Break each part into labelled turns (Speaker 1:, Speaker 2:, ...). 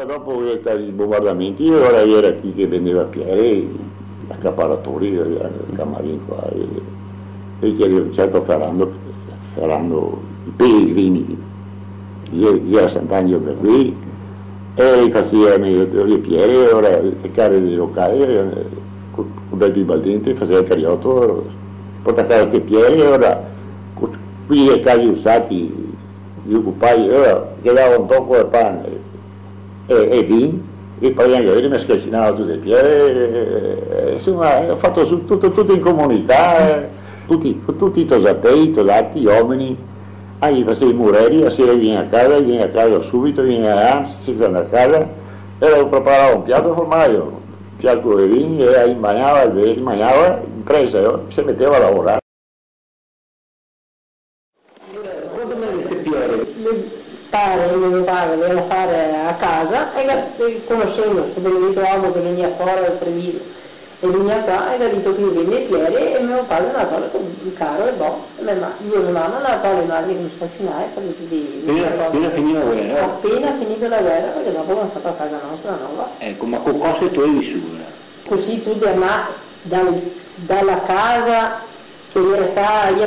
Speaker 1: Allora, dopo i bombardamenti, ora era qui che vendeva Piere, accaparatori, il camarin qua, e che certo faranno i pellegrini, io a Sant'Angelo per qui, e li facevano le Piere, ora le case dei locali, con i baldenti, faceva il cariotto, porta a casa queste Piere, ora qui le case usati, gli occupai, ora che davano un tocco di pane e vino, e poi anche io mi scassinavo tutte le Piere, insomma ho fatto tutto in comunità, tutti i tosatei, i tosati, gli uomini, gli facevo i mureri, la sera vieni a casa subito, vieni a senza andare a casa, e preparavo un piatto di formaggio, un piatto di vino, e mangiava in presa, si metteva a lavorare.
Speaker 2: Quando mai queste Piere?
Speaker 3: Mio padre voleva fare a casa e conoscendo questo benedetto uomo che veniva fuori dal Treviso e veniva qua e ha detto che io venne Piere e mio padre è andato con il caro e boh, io e mia mamma è andato alle madri che mi scassinare per
Speaker 2: Appena finita la guerra?
Speaker 3: Appena finita la guerra, perché dopo abbiamo fatto a casa nostra nuova.
Speaker 2: Ecco, ma con cosa tu hai vissuto?
Speaker 3: Così tu dalla casa che era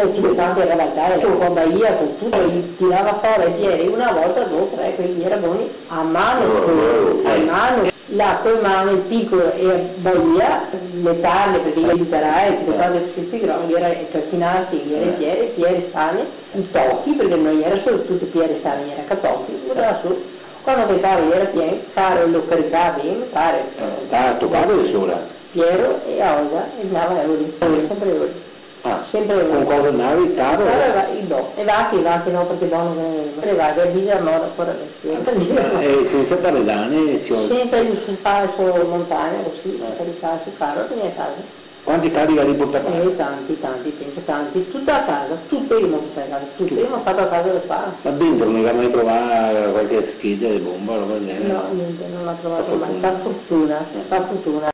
Speaker 3: tutto tanto a cavalcare, con Bahia, con tutto, gli tirava fuori i piedi una volta, due, tre, quindi era buoni a mano, là con mano il piccolo e a Bahia, le parle perché gli aiuterai, perché quando sul piccolo era cassinarsi, era i piedi sani, i tocchi, perché non era solo tutti i piedi sani, era catocchi, era su. Quando il caro era pieno, caro lo caricava bene, pare.
Speaker 2: Da tuo padre e sola?
Speaker 3: Piero e Olga, e andava a Euri, sempre Euri. Sempre
Speaker 2: con cosa andavi? Il carro?
Speaker 3: E vacchi no, perché non le vacche, avvisa a moda ancora le
Speaker 2: senza paredane?
Speaker 3: Senza il fare su montagna, così, senza ricare sul carro, veniva a casa.
Speaker 2: Quanti carri hai riportato?
Speaker 3: Tanti, penso tanti, tutta a casa, tutte io mi ho portato a casa, tutte io mi ho fatto a casa le fare.
Speaker 2: Ma dentro non hai mai trovato qualche schizza di bomba o roba del genere?
Speaker 3: No, niente, non l'ho trovato mai, fa fortuna.